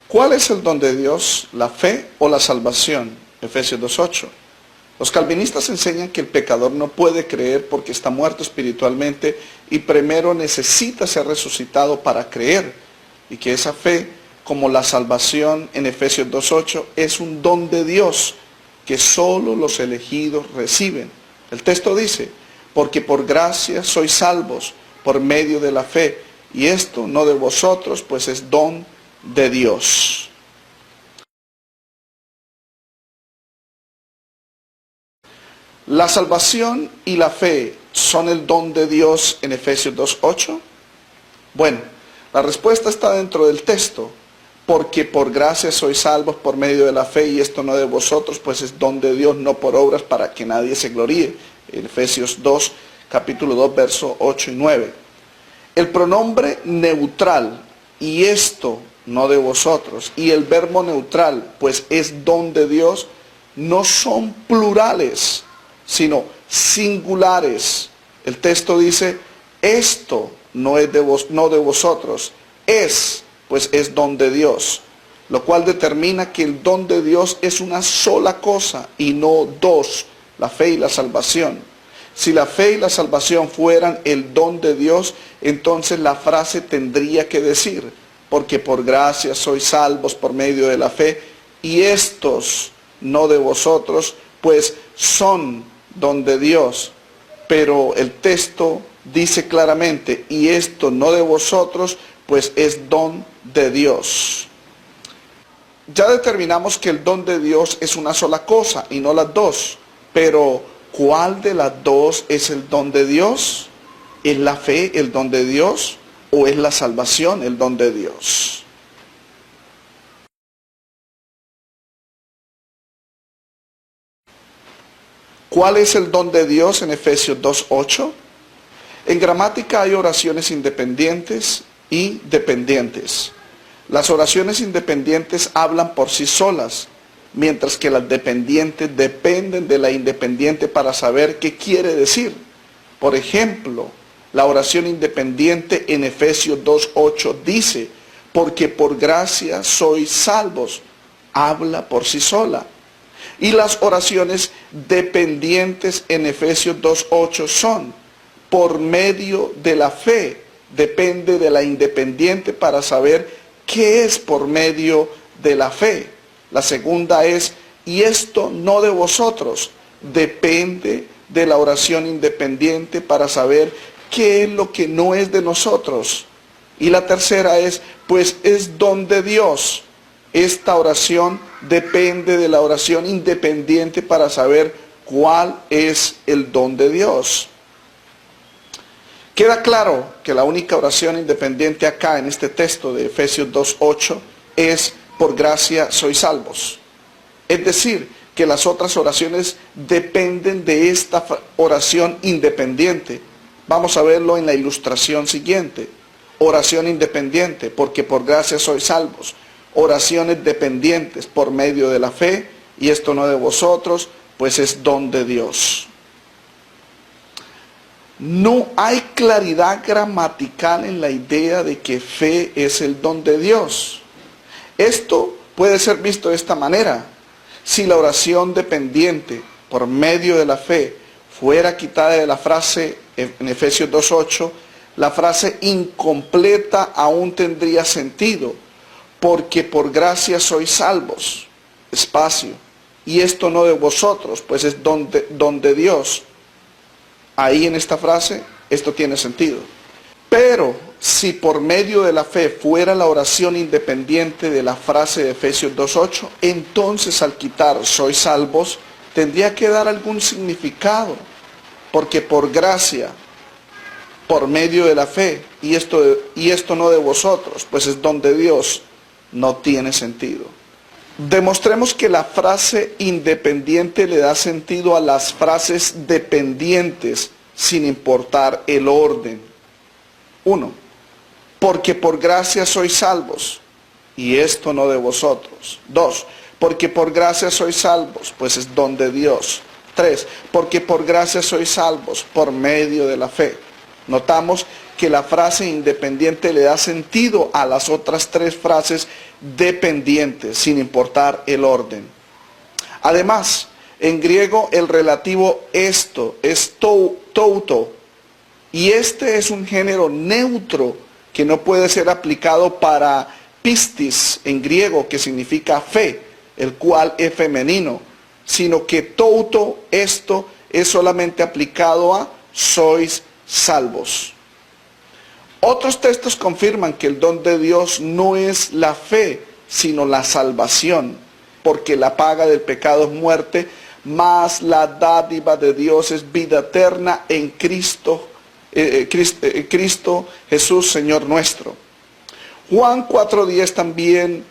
¿Cuál es el don de Dios? ¿La fe o la salvación? Efesios 2:8. Los calvinistas enseñan que el pecador no puede creer porque está muerto espiritualmente y primero necesita ser resucitado para creer, y que esa fe, como la salvación en Efesios 2:8, es un don de Dios que solo los elegidos reciben. El texto dice, porque por gracia sois salvos por medio de la fe, y esto no de vosotros, pues es don de Dios. ¿La salvación y la fe son el don de Dios en Efesios 2:8? Bueno, la respuesta está dentro del texto. Porque por gracia sois salvos por medio de la fe, y esto no de vosotros, pues es don de Dios, no por obras, para que nadie se gloríe. En Efesios 2, capítulo 2, versos 8 y 9. El pronombre neutral, y esto no de vosotros, y el verbo neutral, pues es don de Dios, no son plurales, sino singulares. El texto dice, esto no es no de vosotros, pues es don de Dios, lo cual determina que el don de Dios es una sola cosa y no dos, la fe y la salvación. Si la fe y la salvación fueran el don de Dios, entonces la frase tendría que decir, porque por gracia sois salvos por medio de la fe, y estos no de vosotros, pues son don de Dios. Pero el texto dice claramente, y esto no de vosotros, pues es don de Dios. Ya determinamos que el don de Dios es una sola cosa y no las dos. Pero, ¿cuál de las dos es el don de Dios? ¿Es la fe el don de Dios o es la salvación el don de Dios? ¿Cuál es el don de Dios en Efesios 2:8? En gramática hay oraciones independientes y dependientes. Las oraciones independientes hablan por sí solas, mientras que las dependientes dependen de la independiente para saber qué quiere decir. Por ejemplo, la oración independiente en Efesios 2:8 dice, porque por gracia sois salvos, habla por sí sola. Y las oraciones dependientes en Efesios 2:8 son, por medio de la fe, depende de la independiente para saber qué es por medio de la fe. La segunda es, y esto no de vosotros, depende de la oración independiente para saber qué es lo que no es de nosotros. Y la tercera es, pues es don de Dios. Esta oración depende de la oración independiente para saber cuál es el don de Dios. Queda claro que la única oración independiente acá en este texto de Efesios 2:8 es por gracia sois salvos. Es decir, que las otras oraciones dependen de esta oración independiente. Vamos a verlo en la ilustración siguiente. Oración independiente, porque por gracia sois salvos. Oraciones dependientes por medio de la fe, y esto no de vosotros, pues es don de Dios. No hay claridad gramatical en la idea de que fe es el don de Dios. Esto puede ser visto de esta manera. Si la oración dependiente por medio de la fe fuera quitada de la frase en Efesios 2:8, la frase incompleta aún tendría sentido. Porque por gracia sois salvos, espacio, y esto no de vosotros, pues es don de Dios. Ahí en esta frase, esto tiene sentido. Pero si por medio de la fe fuera la oración independiente de la frase de Efesios 2:8, entonces al quitar sois salvos, tendría que dar algún significado. Porque por gracia, por medio de la fe, y esto no de vosotros, pues es don de Dios, no tiene sentido. Demostremos que la frase independiente le da sentido a las frases dependientes sin importar el orden. 1. Porque por gracia sois salvos, y esto no de vosotros. 2. Porque por gracia sois salvos, pues es don de Dios. 3. Porque por gracia sois salvos por medio de la fe. Notamos que la frase independiente le da sentido a las otras tres frases dependientes, sin importar el orden. Además, en griego el relativo esto es touto, y este es un género neutro que no puede ser aplicado para pistis en griego, que significa fe, el cual es femenino, sino que touto, esto, es solamente aplicado a sois salvos. Otros textos confirman que el don de Dios no es la fe, sino la salvación, porque la paga del pecado es muerte, mas la dádiva de Dios es vida eterna en Cristo Jesús, Señor nuestro. Juan 4:10 también,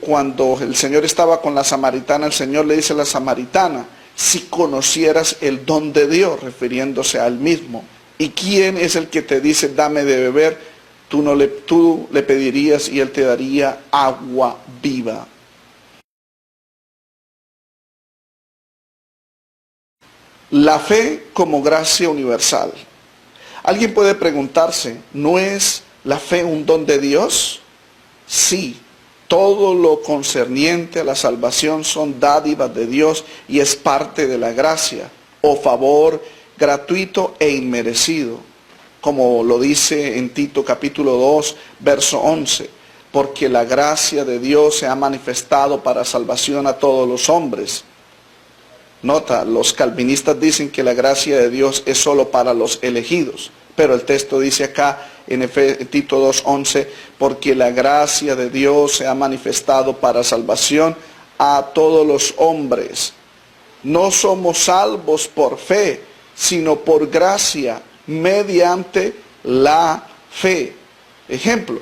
cuando el Señor estaba con la samaritana, el Señor le dice a la samaritana, si conocieras el don de Dios, refiriéndose a él mismo. ¿Y quién es el que te dice, dame de beber? Tú le pedirías y él te daría agua viva. La fe como gracia universal. Alguien puede preguntarse, ¿no es la fe un don de Dios? Sí, todo lo concerniente a la salvación son dádivas de Dios y es parte de la gracia o favor gratuito e inmerecido, como lo dice en Tito capítulo 2, verso 11, porque la gracia de Dios se ha manifestado para salvación a todos los hombres. Nota, los calvinistas dicen que la gracia de Dios es solo para los elegidos, pero el texto dice acá en Tito 2:11, porque la gracia de Dios se ha manifestado para salvación a todos los hombres. No somos salvos por fe, sino por gracia, mediante la fe. Ejemplo,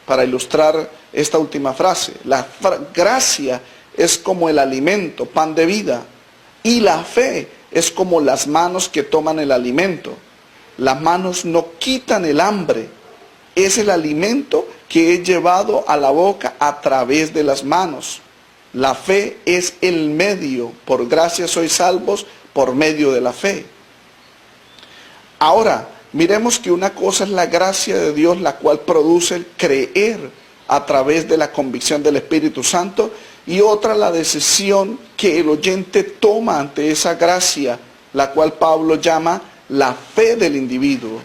para ilustrar esta última frase, la gracia es como el alimento, pan de vida. Y la fe es como las manos que toman el alimento. Las manos no quitan el hambre. Es el alimento que es llevado a la boca a través de las manos. La fe es el medio. Por gracia sois salvos por medio de la fe. Ahora, miremos que una cosa es la gracia de Dios, la cual produce el creer a través de la convicción del Espíritu Santo, y otra la decisión que el oyente toma ante esa gracia, la cual Pablo llama la fe del individuo.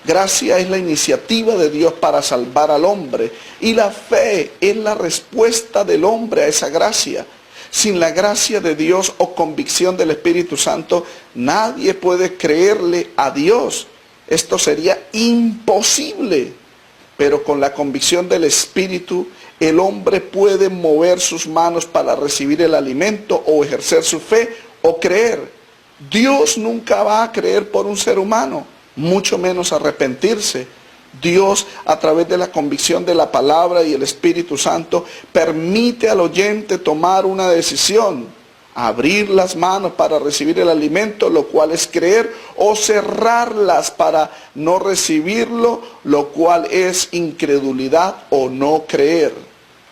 Gracia es la iniciativa de Dios para salvar al hombre, y la fe es la respuesta del hombre a esa gracia. Sin la gracia de Dios o convicción del Espíritu Santo, nadie puede creerle a Dios. Esto sería imposible. Pero con la convicción del Espíritu, el hombre puede mover sus manos para recibir el alimento o ejercer su fe o creer. Dios nunca va a creer por un ser humano, mucho menos arrepentirse. Dios, a través de la convicción de la palabra y el Espíritu Santo, permite al oyente tomar una decisión, abrir las manos para recibir el alimento, lo cual es creer, o cerrarlas para no recibirlo, lo cual es incredulidad o no creer.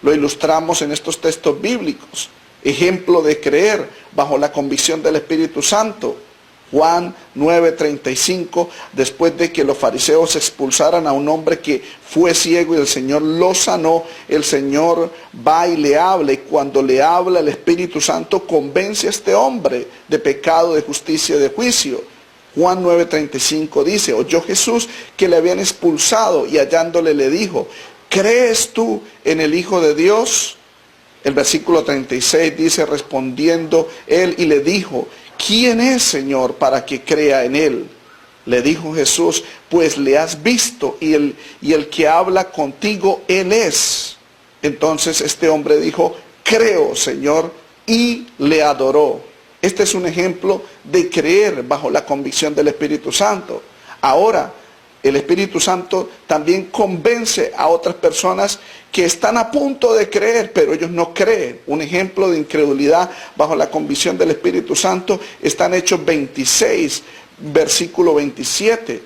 Lo ilustramos en estos textos bíblicos. Ejemplo de creer bajo la convicción del Espíritu Santo. Juan 9:35, después de que los fariseos expulsaran a un hombre que fue ciego y el Señor lo sanó, el Señor va y le habla, y cuando le habla el Espíritu Santo convence a este hombre de pecado, de justicia y de juicio. Juan 9:35 dice, oyó Jesús que le habían expulsado y hallándole le dijo, ¿crees tú en el Hijo de Dios? El versículo 36 dice, respondiendo él y le dijo, ¿quién es, Señor, para que crea en él? Le dijo Jesús, pues le has visto y el que habla contigo, él es. Entonces este hombre dijo, creo, Señor, y le adoró. Este es un ejemplo de creer bajo la convicción del Espíritu Santo. Ahora, el Espíritu Santo también convence a otras personas que están a punto de creer, pero ellos no creen. Un ejemplo de incredulidad bajo la convicción del Espíritu Santo está en Hechos 26, versículo 27.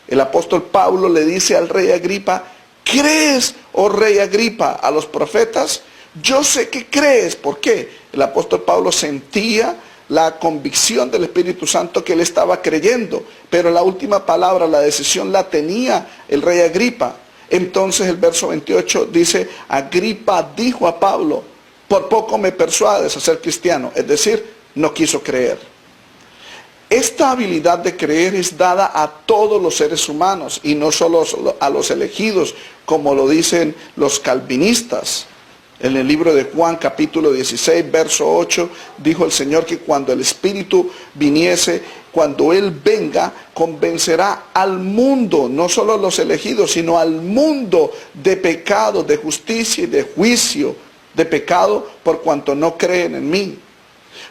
El apóstol Pablo le dice al rey Agripa, ¿crees, oh rey Agripa, a los profetas? Yo sé que crees. ¿Por qué? El apóstol Pablo sentía la convicción del Espíritu Santo que él estaba creyendo, pero la última palabra, la decisión la tenía el rey Agripa. Entonces el verso 28 dice, Agripa dijo a Pablo, por poco me persuades a ser cristiano, es decir, no quiso creer. Esta habilidad de creer es dada a todos los seres humanos y no solo a los elegidos, como lo dicen los calvinistas. En el libro de Juan capítulo 16, verso 8, dijo el Señor que cuando el Espíritu viniese, cuando Él venga, convencerá al mundo, no solo a los elegidos, sino al mundo de pecado, de justicia y de juicio, de pecado por cuanto no creen en mí.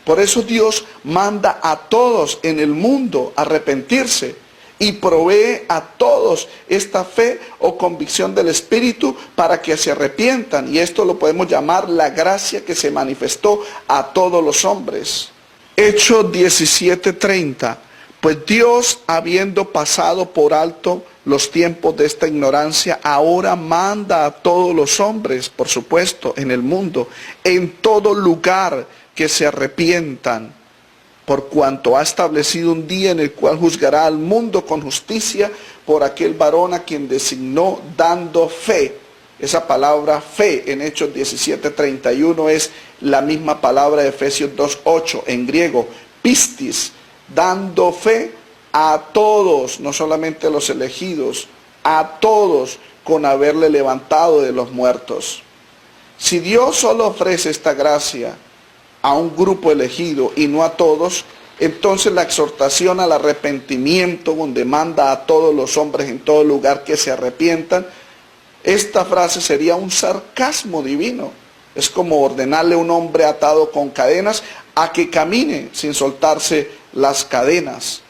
Por eso Dios manda a todos en el mundo a arrepentirse y provee a todos esta fe o convicción del Espíritu para que se arrepientan. Y esto lo podemos llamar la gracia que se manifestó a todos los hombres. Hechos 17:30. Pues Dios, habiendo pasado por alto los tiempos de esta ignorancia, ahora manda a todos los hombres, por supuesto, en el mundo, en todo lugar, que se arrepientan, por cuanto ha establecido un día en el cual juzgará al mundo con justicia por aquel varón a quien designó, dando fe. Esa palabra fe en Hechos 17:31 es la misma palabra de Efesios 2:8 en griego, pistis, dando fe a todos, no solamente a los elegidos, a todos, con haberle levantado de los muertos. Si Dios solo ofrece esta gracia a un grupo elegido y no a todos, entonces la exhortación al arrepentimiento, donde manda a todos los hombres en todo lugar que se arrepientan, esta frase sería un sarcasmo divino. Es como ordenarle a un hombre atado con cadenas a que camine sin soltarse las cadenas.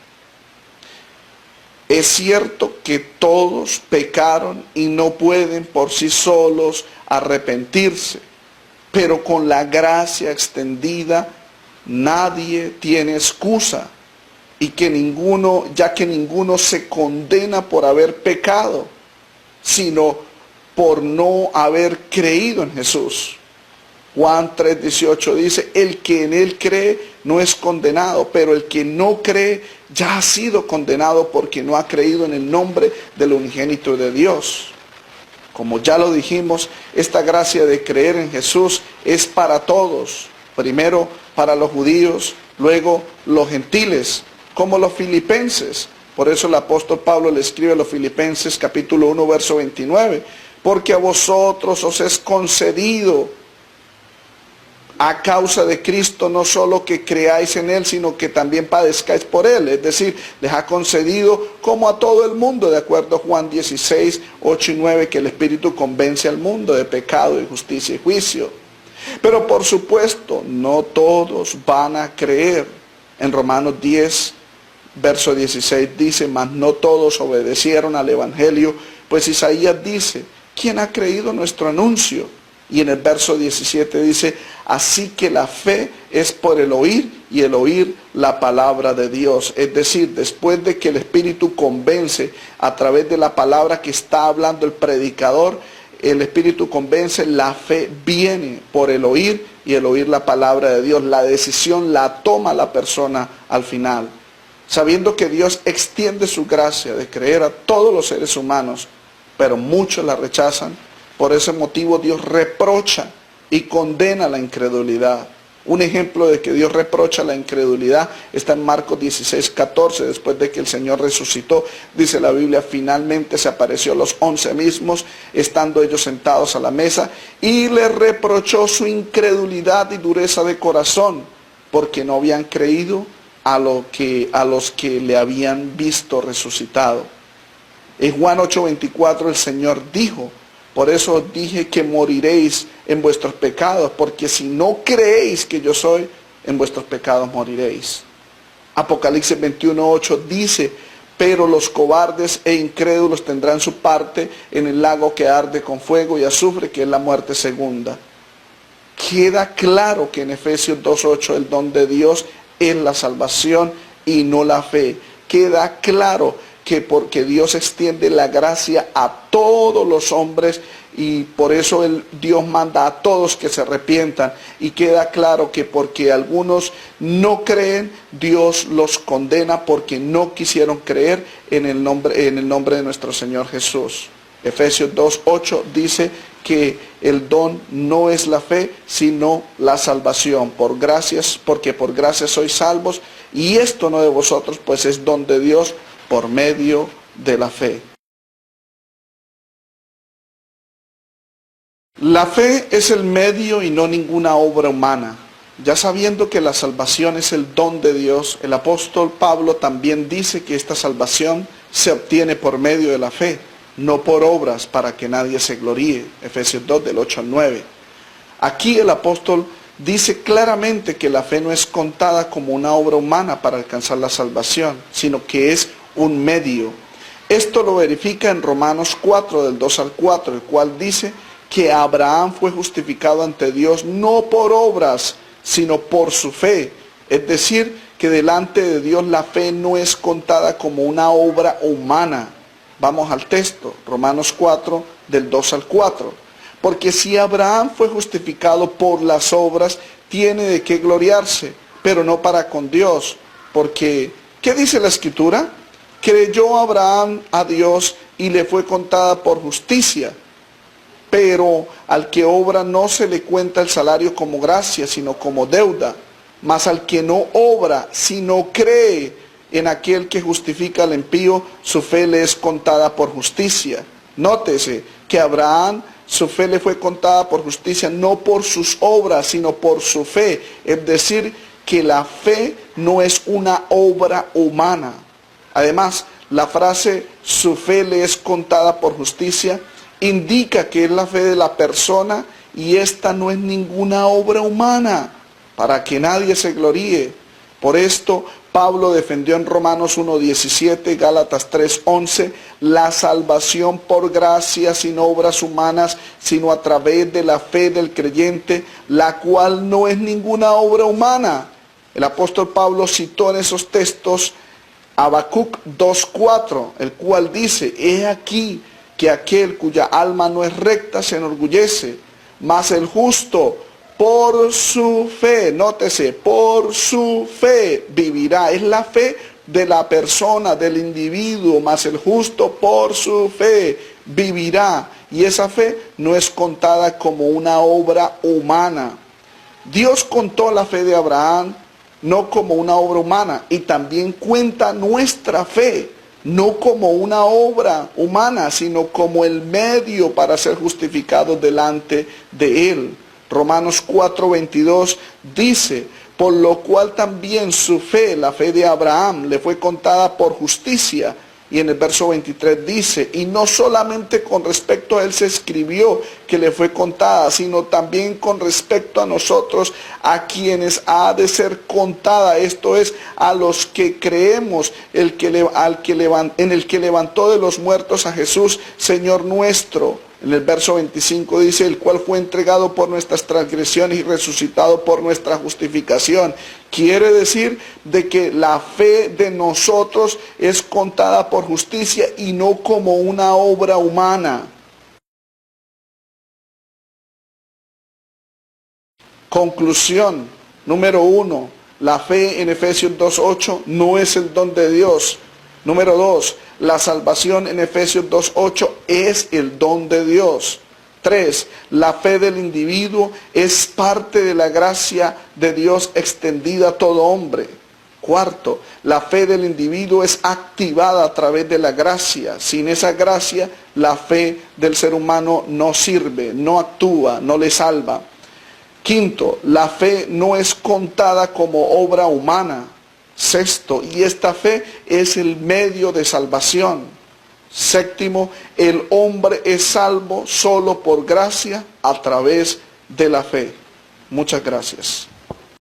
Es cierto que todos pecaron y no pueden por sí solos arrepentirse, pero con la gracia extendida nadie tiene excusa, y que ninguno, ya que ninguno se condena por haber pecado, sino por no haber creído en Jesús. Juan 3:18 dice, el que en él cree no es condenado, pero el que no cree ya ha sido condenado porque no ha creído en el nombre del unigénito de Dios. Como ya lo dijimos, esta gracia de creer en Jesús es para todos. Primero para los judíos, luego los gentiles, como los filipenses. Por eso el apóstol Pablo le escribe a los Filipenses capítulo 1, verso 29. Porque a vosotros os es concedido a causa de Cristo no solo que creáis en Él, sino que también padezcáis por Él. Es decir, les ha concedido como a todo el mundo, de acuerdo a Juan 16, 8 y 9, que el Espíritu convence al mundo de pecado, de justicia y juicio. Pero por supuesto, no todos van a creer. En Romanos 10, verso 16 dice, mas no todos obedecieron al Evangelio, pues Isaías dice, ¿quién ha creído nuestro anuncio? Y en el verso 17 dice, así que la fe es por el oír y el oír la palabra de Dios. Es decir, después de que el Espíritu convence a través de la palabra que está hablando el predicador, el Espíritu convence, la fe viene por el oír y el oír la palabra de Dios. La decisión la toma la persona al final, sabiendo que Dios extiende su gracia de creer a todos los seres humanos, pero muchos la rechazan. Por ese motivo Dios reprocha y condena la incredulidad. Un ejemplo de que Dios reprocha la incredulidad está en Marcos 16:14. Después de que el Señor resucitó, dice la Biblia, finalmente se apareció a los 11 mismos, estando ellos sentados a la mesa, y les reprochó su incredulidad y dureza de corazón, porque no habían creído a los que le habían visto resucitado. En Juan 8:24 el Señor dijo, por eso os dije que moriréis en vuestros pecados, porque si no creéis que yo soy, en vuestros pecados moriréis. Apocalipsis 21:8 dice, pero los cobardes e incrédulos tendrán su parte en el lago que arde con fuego y azufre, que es la muerte segunda. Queda claro que en Efesios 2:8 el don de Dios es la salvación y no la fe. Queda claro que porque Dios extiende la gracia a todos los hombres y por eso Dios manda a todos que se arrepientan, y queda claro que porque algunos no creen, Dios los condena porque no quisieron creer en el nombre de nuestro Señor Jesús. Efesios 2:8 dice que el don no es la fe, sino la salvación. Porque por gracia sois salvos, y esto no de vosotros, pues es don de Dios por medio de la fe. La fe es el medio y no ninguna obra humana. Ya sabiendo que la salvación es el don de Dios, el apóstol Pablo también dice que esta salvación se obtiene por medio de la fe, no por obras para que nadie se gloríe. Efesios 2 del 8 al 9. Aquí el apóstol dice claramente que la fe no es contada como una obra humana para alcanzar la salvación, sino que es un medio. Esto lo verifica en Romanos 4 del 2 al 4, el cual dice que Abraham fue justificado ante Dios no por obras, sino por su fe. Es decir, que delante de Dios la fe no es contada como una obra humana. Vamos al texto, Romanos 4, del 2 al 4. Porque si Abraham fue justificado por las obras, tiene de qué gloriarse, pero no para con Dios. Porque, ¿qué dice la Escritura? Creyó Abraham a Dios y le fue contada por justicia. Pero al que obra no se le cuenta el salario como gracia, sino como deuda. Mas al que no obra, sino cree en aquel que justifica al impío, su fe le es contada por justicia. Nótese que a Abraham su fe le fue contada por justicia, no por sus obras, sino por su fe. Es decir, que la fe no es una obra humana. Además, la frase su fe le es contada por justicia indica que es la fe de la persona y esta no es ninguna obra humana para que nadie se gloríe. Por esto Pablo defendió en Romanos 1:17, Gálatas 3:11, la salvación por gracia sin obras humanas, sino a través de la fe del creyente, la cual no es ninguna obra humana. El apóstol Pablo citó en esos textos Habacuc 2:4, el cual dice, he aquí que aquel cuya alma no es recta se enorgullece, mas el justo por su fe, nótese, por su fe vivirá. Es la fe de la persona, del individuo, mas el justo por su fe vivirá. Y esa fe no es contada como una obra humana. Dios contó la fe de Abraham no como una obra humana, y también cuenta nuestra fe no como una obra humana, sino como el medio para ser justificados delante de Él. Romanos 4:22 dice, por lo cual también su fe, la fe de Abraham, le fue contada por justicia. Y en el verso 23 dice, y no solamente con respecto a él se escribió que le fue contada, sino también con respecto a nosotros, a quienes ha de ser contada, esto es, a los que creemos, en el que levantó de los muertos a Jesús, Señor nuestro. En el verso 25 dice, el cual fue entregado por nuestras transgresiones y resucitado por nuestra justificación. Quiere decir de que la fe de nosotros es contada por justicia y no como una obra humana. Conclusión, número 1, la fe en Efesios 2:8 no es el don de Dios. Número 2, la salvación en Efesios 2:8 es el don de Dios. 3, la fe del individuo es parte de la gracia de Dios extendida a todo hombre. 4, la fe del individuo es activada a través de la gracia. Sin esa gracia, la fe del ser humano no sirve, no actúa, no le salva. 5, la fe no es contada como obra humana. 6, y esta fe es el medio de salvación. 7, el hombre es salvo solo por gracia a través de la fe. Muchas gracias.